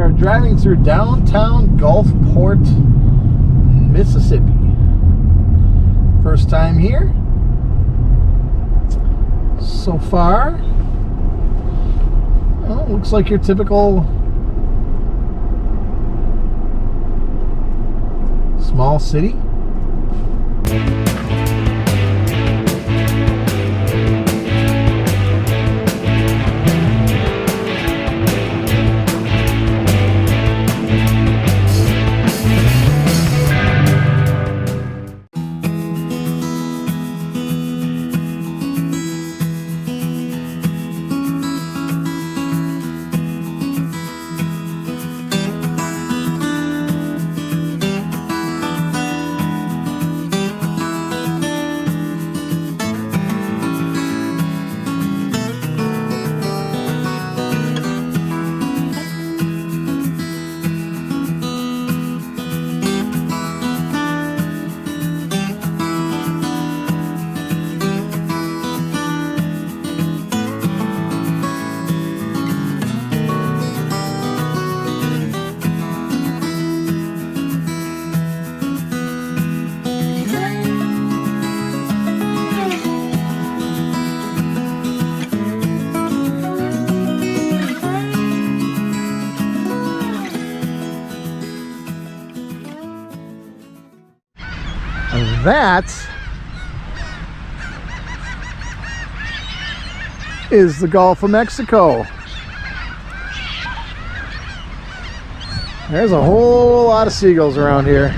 are driving through downtown Gulfport, Mississippi. First time here. So far, well, looks like your typical small city. That is the Gulf of Mexico. There's a whole lot of seagulls around here.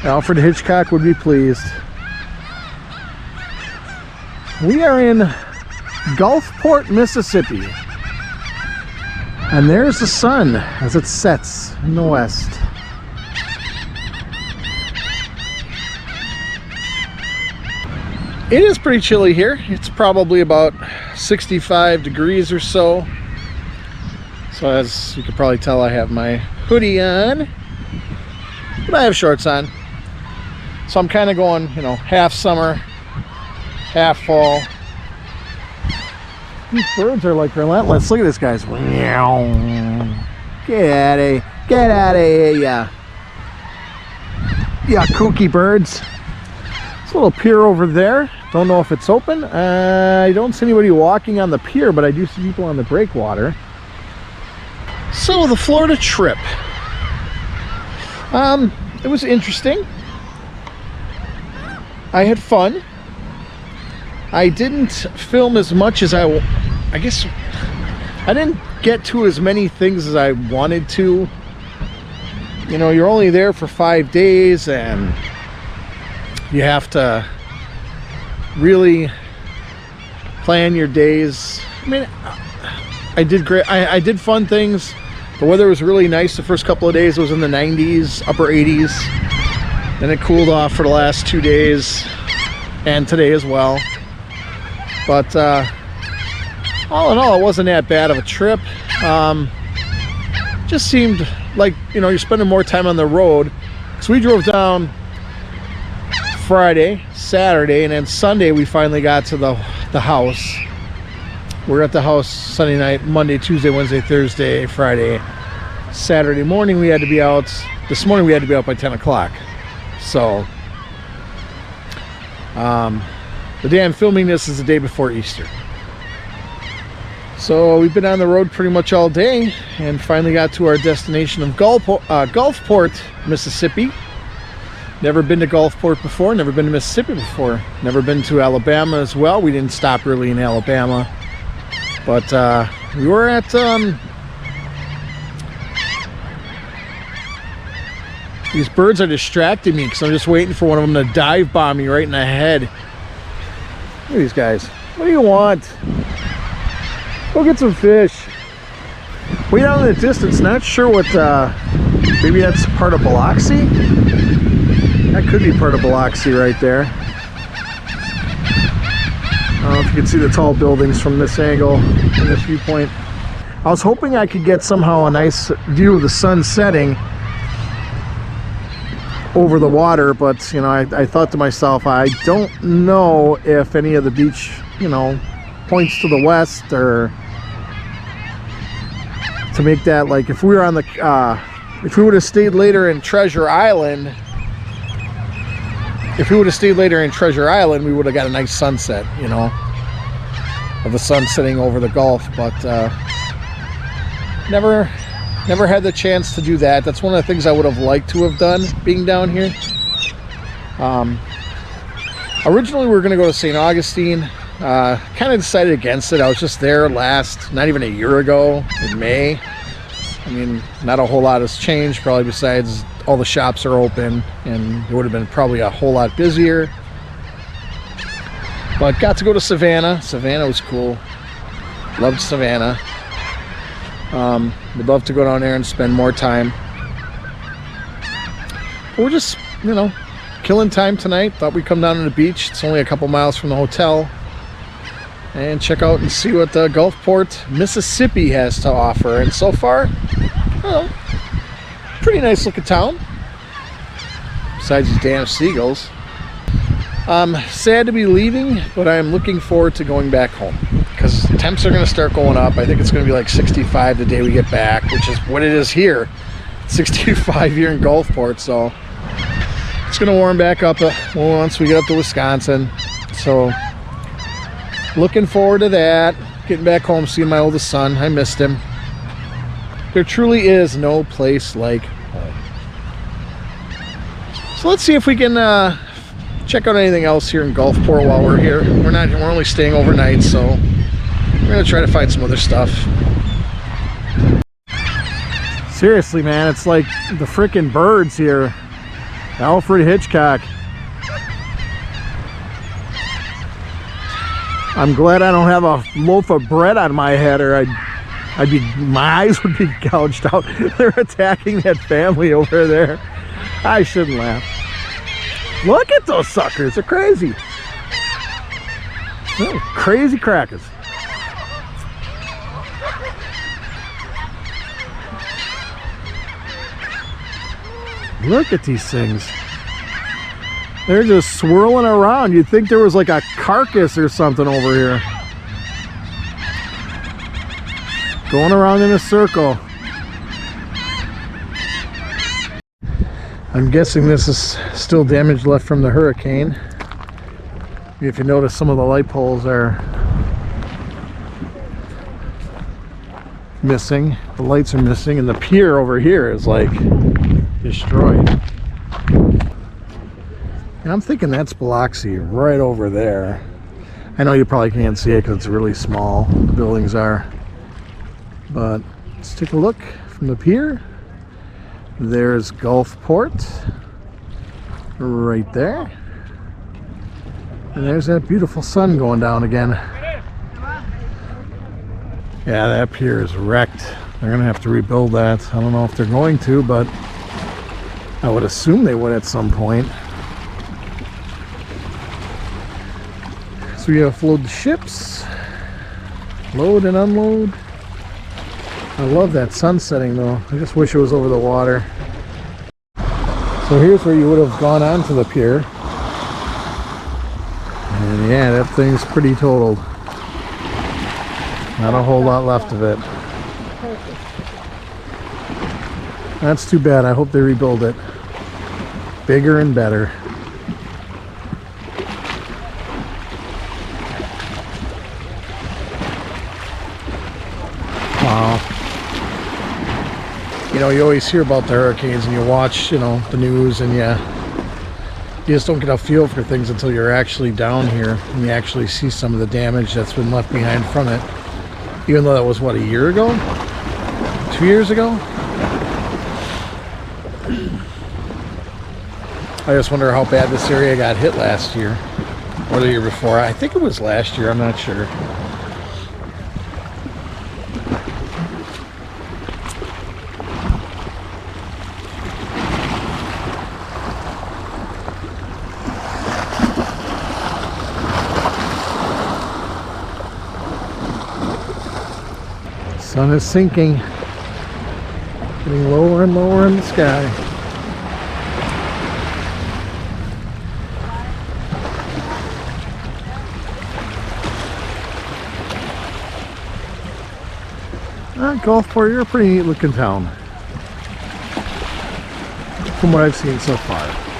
Alfred Hitchcock would be pleased. We are in Gulfport, Mississippi. And there's the sun as it sets in the west. It is pretty chilly here. It's probably about 65 degrees or so. So as you can probably tell, I have my hoodie on, but I have shorts on. So I'm kind of going, you know, half summer, half fall. These birds are like relentless. Look at this, guys. Get out of here, yeah. Yeah, kooky birds. There's a little pier over there. Don't know if it's open. I don't see anybody walking on the pier, but I do see people on the breakwater. So the Florida trip. It was interesting. I had fun. I didn't film as much as I guess I didn't get to as many things as I wanted to. You know, you're only there for 5 days and you have to really plan your days. I mean, I did great. I did fun things. The weather was really nice the first couple of days. It was in the 90s, upper 80s. Then it cooled off for the last 2 days and today as well. But all in all, it wasn't that bad of a trip. Just seemed like, you know, you're spending more time on the road. So we drove down Friday, Saturday, and then Sunday we finally got to the house. We're at the house Sunday night, Monday, Tuesday, Wednesday, Thursday, Friday. Saturday morning we had to be out. This morning we had to be out by 10 o'clock. So the day I'm filming this is the day before Easter. So we've been on the road pretty much all day and finally got to our destination of Gulfport, Mississippi. Never been to Gulfport before, never been to Mississippi before, never been to Alabama as well. We didn't stop really in Alabama, but we were at these birds are distracting me because I'm just waiting for one of them to dive bomb me right in the head. Look at these guys. What do you want? Go get some fish. Way down in the distance, not sure what, maybe that's part of Biloxi? That could be part of Biloxi right there. I don't know if you can see the tall buildings from this angle, from this viewpoint. I was hoping I could get somehow a nice view of the sun setting over the water, but you know, I thought to myself, I don't know if any of the beach, you know, points to the west or to make that, like, if we were on the if we would have stayed later in Treasure Island, we would have got a nice sunset, you know, of the sun setting over the Gulf. But never had the chance to do that. That's one of the things I would have liked to have done being down here. Originally we were going to go to St. Augustine. Kind of decided against it. I was just there not even a year ago in May. I mean, not a whole lot has changed, probably, besides all the shops are open, and it would have been probably a whole lot busier. But got to go to Savannah. Savannah was cool. Loved Savannah. Would love to go down there and spend more time. We're just, you know, killing time tonight. Thought we'd come down to the beach. It's only a couple miles from the hotel. And check out and see what Gulfport, Mississippi has to offer. And so far, well, pretty nice looking town. Besides these damn seagulls. Sad to be leaving, but I am looking forward to going back home. Because temps are going to start going up. I think it's going to be like 65 the day we get back, which is what it is here. 65 here in Gulfport, so it's going to warm back up once we get up to Wisconsin. So looking forward to that. Getting back home, seeing my oldest son. I missed him. There truly is no place like home. So let's see if we can check out anything else here in Gulfport while we're here. We're only staying overnight, so we're gonna try to find some other stuff. Seriously, man, it's like the frickin' birds here. Alfred Hitchcock. I'm glad I don't have a loaf of bread on my head, or my eyes would be gouged out. They're attacking that family over there. I shouldn't laugh. Look at those suckers, they're crazy. Oh, crazy crackers. Look at these things. They're just swirling around. You'd think there was like a carcass or something over here. Going around in a circle. I'm guessing this is still damage left from the hurricane. If you notice, some of the light poles are missing. The lights are missing, and the pier over here is like destroyed. And I'm thinking that's Biloxi right over there. I know you probably can't see it because it's really small, the buildings are. But let's take a look from the pier. There's Gulfport right there. And there's that beautiful sun going down again. Yeah, that pier is wrecked. They're gonna have to rebuild that. I don't know if they're going to, but I would assume they would at some point. So we have to load the ships, load and unload. I love that sun setting though. I just wish it was over the water. So here's where you would have gone onto the pier. And yeah, that thing's pretty totaled. Not a whole lot left of it. That's too bad. I hope they rebuild it. Bigger and better. Wow. You know, you always hear about the hurricanes and you watch, you know, the news, and you just don't get a feel for things until you're actually down here and you actually see some of the damage that's been left behind from it. Even though that was, what, a year ago? 2 years ago? I just wonder how bad this area got hit last year or the year before. I think it was last year, I'm not sure. Sun is sinking, getting lower and lower in the sky. Gulfport, you're a pretty neat looking town, from what I've seen so far.